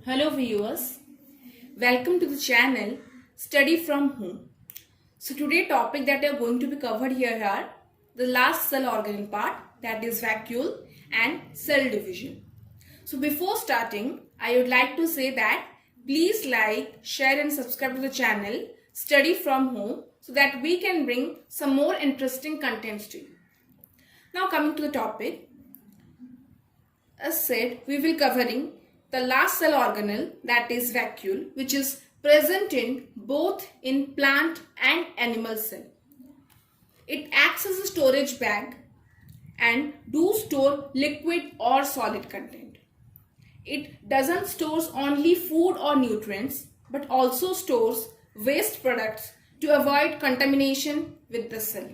Hello viewers, welcome to the channel Study from Home. So today topic that are going to be covered here are the last cell organelle part, that is vacuole and cell division. So before starting, I would like to say that please like, share and subscribe to the channel Study from Home so that we can bring some more interesting contents to you. Now coming to the topic, as said, we will covering the last cell organelle, that is vacuole, which is present in both in plant and animal cell. It acts as a storage bag and do store liquid or solid content. It doesn't stores only food or nutrients but also stores waste products to avoid contamination with the cell.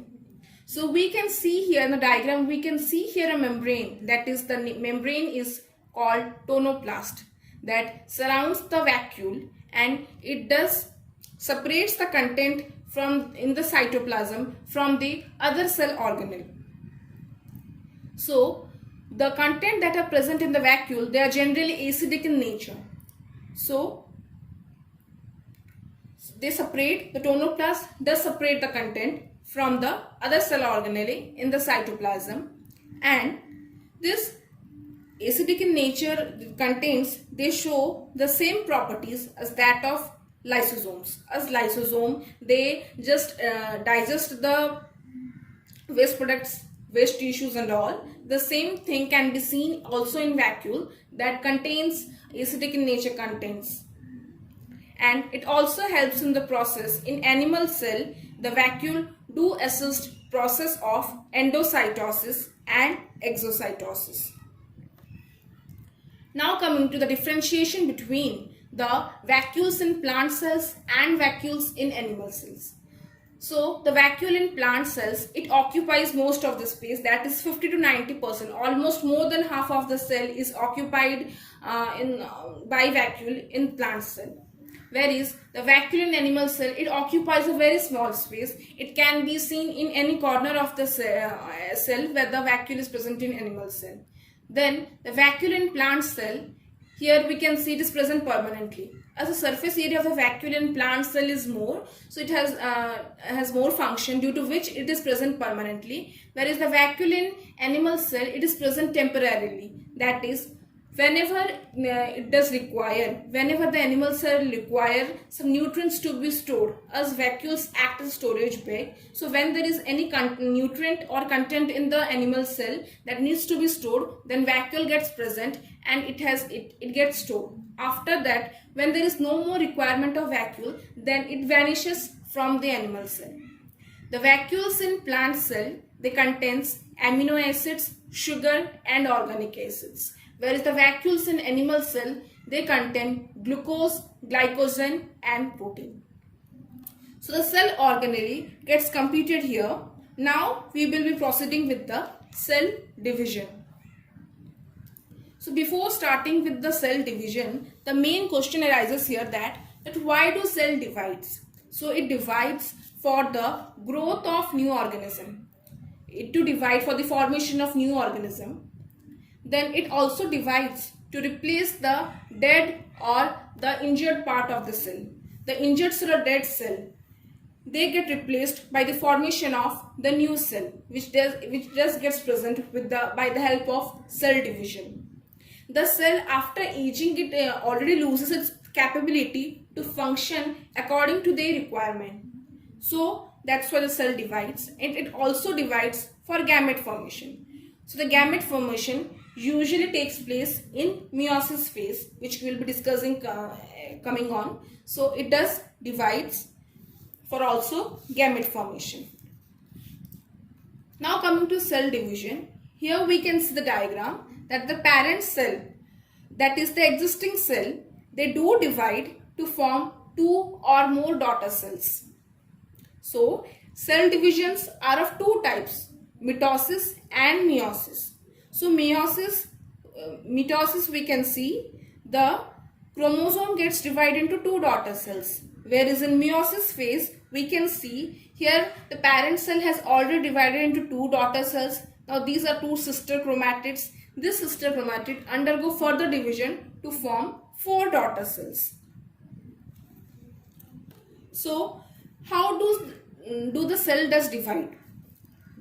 So we can see here in the diagram, we can see here a membrane, that is the membrane is called tonoplast, that surrounds the vacuole and it does separates the content from in the cytoplasm from the other cell organelle. So the content that are present in the vacuole, they are generally acidic in nature. So they separate, the tonoplast does separate the content from the other cell organelle in the cytoplasm, and this acidic in nature contains, they show the same properties as that of lysosomes. As lysosome, they just digest the waste products, waste tissues and all. The same thing can be seen also in vacuole, that contains acidic in nature contents, and it also helps in the process in animal cell. The vacuole do assist process of endocytosis and exocytosis. Now coming to the differentiation between the vacuoles in plant cells and vacuoles in animal cells. So the vacuole in plant cells, it occupies most of the space, that is 50 to 90%, almost more than half of the cell is occupied by vacuole in plant cell. Whereas the vacuole in animal cell, it occupies a very small space. It can be seen in any corner of the cell where the vacuole is present in animal cell. Then the vacuole in plant cell, here we can see it is present permanently. As the surface area of the vacuole in plant cell is more, so it has more function, due to which it is present permanently. Whereas the vacuole in animal cell, it is present temporarily. That is, whenever it does require, whenever the animal cell require some nutrients to be stored, as vacuoles act as storage bag. So when there is any nutrient or content in the animal cell that needs to be stored, then vacuole gets present and it gets stored. After that, when there is no more requirement of vacuole, then it vanishes from the animal cell. The vacuoles in plant cell, they contains amino acids, sugar and organic acids. Whereas the vacuoles in animal cell, they contain glucose, glycogen and protein. So the cell organelle gets completed here. Now we will be proceeding with the cell division. So before starting with the cell division, the main question arises here that why do cell divides? So it divides for the growth of new organism. It to divide for the formation of new organism. Then it also divides to replace the dead or the injured part of the cell. The injured cell or dead cell, they get replaced by the formation of the new cell, which just gets present by the help of cell division. The cell, after aging, it already loses its capability to function according to their requirement. So that's why the cell divides, and it also divides for gamete formation. So the gamete formation usually takes place in meiosis phase, which we will be discussing coming on. So it does divides for also gamete formation. Now coming to cell division, here we can see the diagram that the parent cell, that is the existing cell, they do divide to form two or more daughter cells. So cell divisions are of two types, mitosis and meiosis. So mitosis we can see the chromosome gets divided into two daughter cells, whereas in meiosis phase we can see here the parent cell has already divided into two daughter cells. Now these are two sister chromatids. This sister chromatid undergo further division to form 4 daughter cells. So how do the cell does divide?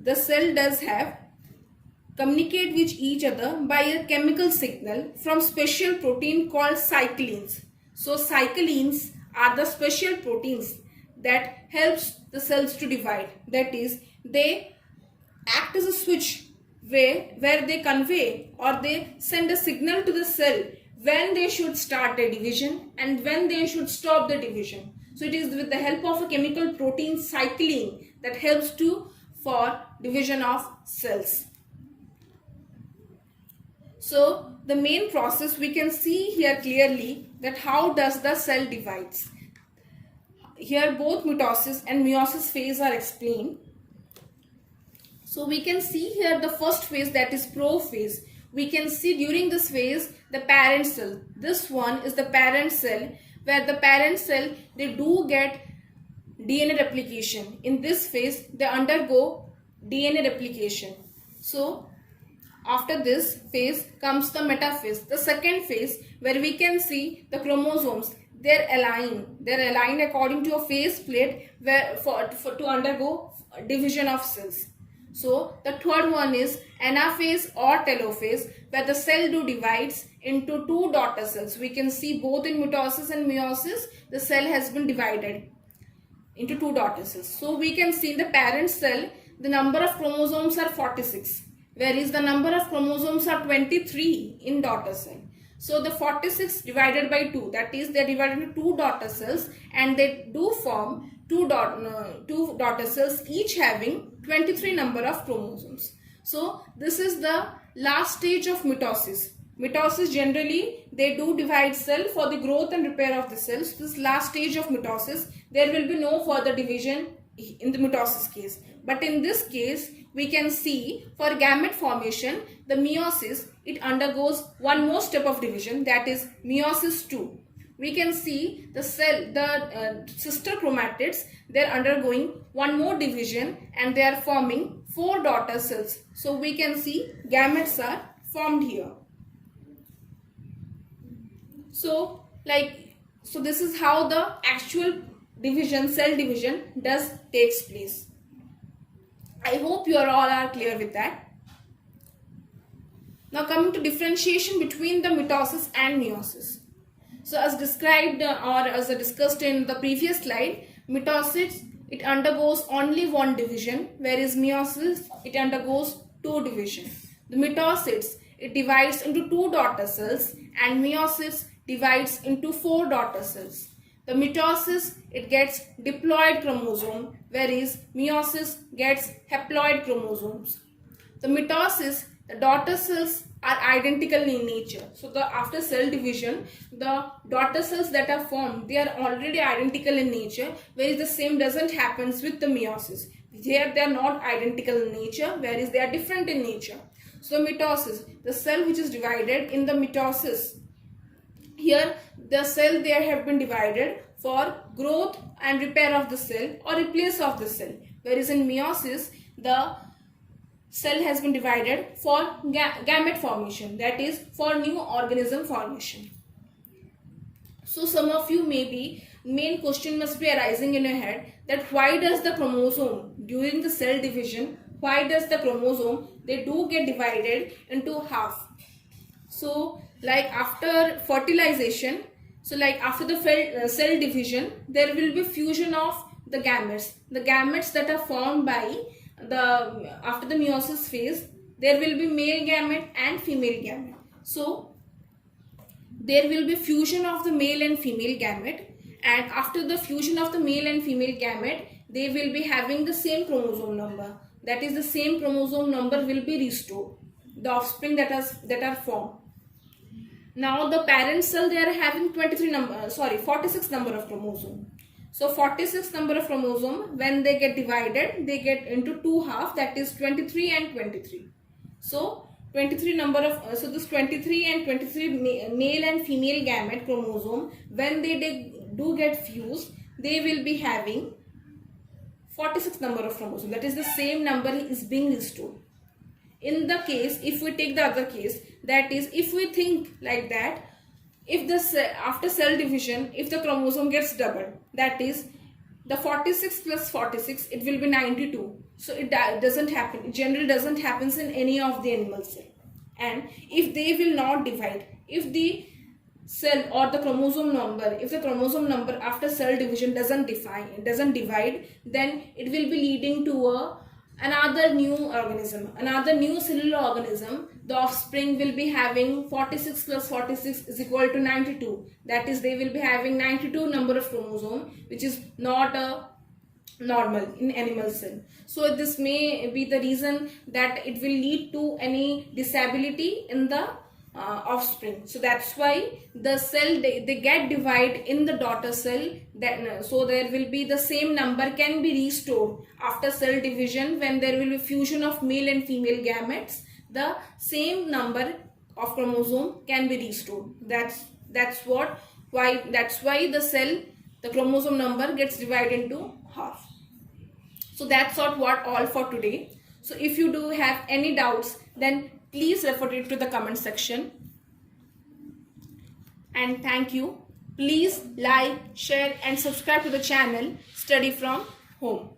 The cell does have communicate with each other by a chemical signal from special protein called cyclins. So cyclins are the special proteins that helps the cells to divide. That is, they act as a switch where they convey or they send a signal to the cell when they should start the division and when they should stop the division. So it is with the help of a chemical protein cyclin that helps for division of cells. So the main process we can see here clearly that how does the cell divides. Here both mitosis and meiosis phase are explained. So we can see here the first phase, that is prophase. We can see during this phase the parent cell. This one is the parent cell, where the parent cell they do get DNA replication. In this phase they undergo DNA replication. So after this phase comes the metaphase, the second phase, where we can see the chromosomes. They're aligned according to a phase plate where to undergo division of cells. So the third one is anaphase or telophase, where the cell divides into 2 daughter cells. We can see both in mitosis and meiosis the cell has been divided into 2 daughter cells. So we can see in the parent cell the number of chromosomes are 46, whereas the number of chromosomes are 23 in daughter cell. So the 46 divided by 2, that is they are divided into 2 daughter cells and they do form 2 daughter cells, each having 23 number of chromosomes. So this is the last stage of mitosis. Mitosis generally they do divide cell for the growth and repair of the cells. This last stage of mitosis, there will be no further division in the mitosis case. But in this case we can see for gamete formation, the meiosis, it undergoes one more step of division, that is meiosis 2. We can see the cell, the sister chromatids, they are undergoing one more division and they are forming 4 daughter cells. So we can see gametes are formed here. So this is how the actual division, cell division takes place. I hope you all are clear with that. Now coming to differentiation between the mitosis and meiosis. So as described or as discussed in the previous slide, mitosis, it undergoes only one division, whereas meiosis, it undergoes 2 division. The mitosis, it divides into 2 daughter cells and meiosis divides into 4 daughter cells. The mitosis, it gets diploid chromosome, whereas meiosis gets haploid chromosomes. The mitosis, the daughter cells are identical in nature. So after cell division, the daughter cells that are formed, they are already identical in nature, whereas the same doesn't happen with the meiosis. Here they are not identical in nature, whereas they are different in nature. So mitosis, the cell which is divided in the mitosis, here the cell there have been divided for growth and repair of the cell or replace of the cell, whereas in meiosis the cell has been divided for gamete formation, that is for new organism formation. So some of you main question must be arising in your head that why does the chromosome during the cell division, why does the chromosome they do get divided into half? So after fertilization, after the cell division, there will be fusion of the gametes. The gametes that are formed by after the meiosis phase, there will be male gamete and female gamete. So there will be fusion of the male and female gamete, and after the fusion of the male and female gamete, they will be having the same chromosome number. That is, the same chromosome number will be restored. The offspring that are formed. Now the parent cell, they are having 46 number of chromosome. So 46 number of chromosome, when they get divided, they get into 2 half, that is 23 and 23. So 23 number of this 23 and 23 male and female gamete chromosome, when they do get fused, they will be having 46 number of chromosome. That is, the same number is being restored. In the case, if we take the other case, that is, if we think like that, if after cell division, if the chromosome gets doubled, that is the 46 plus 46, it will be 92. So it doesn't happen, it generally doesn't happens in any of the animal cell. And if they will not divide, if the cell or the chromosome number, if the chromosome number after cell division doesn't divide, then it will be leading to another new organism, another new cellular organism. The offspring will be having 46 plus 46 is equal to 92. That is, they will be having 92 number of chromosome, which is not a normal in animal cell. So this may be the reason that it will lead to any disability in the offspring. So that's why the cell, they get divided in the daughter cell, that so there will be the same number can be restored after cell division. When there will be fusion of male and female gametes, the same number of chromosome can be restored. That's why the cell, the chromosome number gets divided into half. So that's all for today. So if you do have any doubts, then please refer it to the comment section. And thank you. Please like, share and subscribe to the channel Study from Home.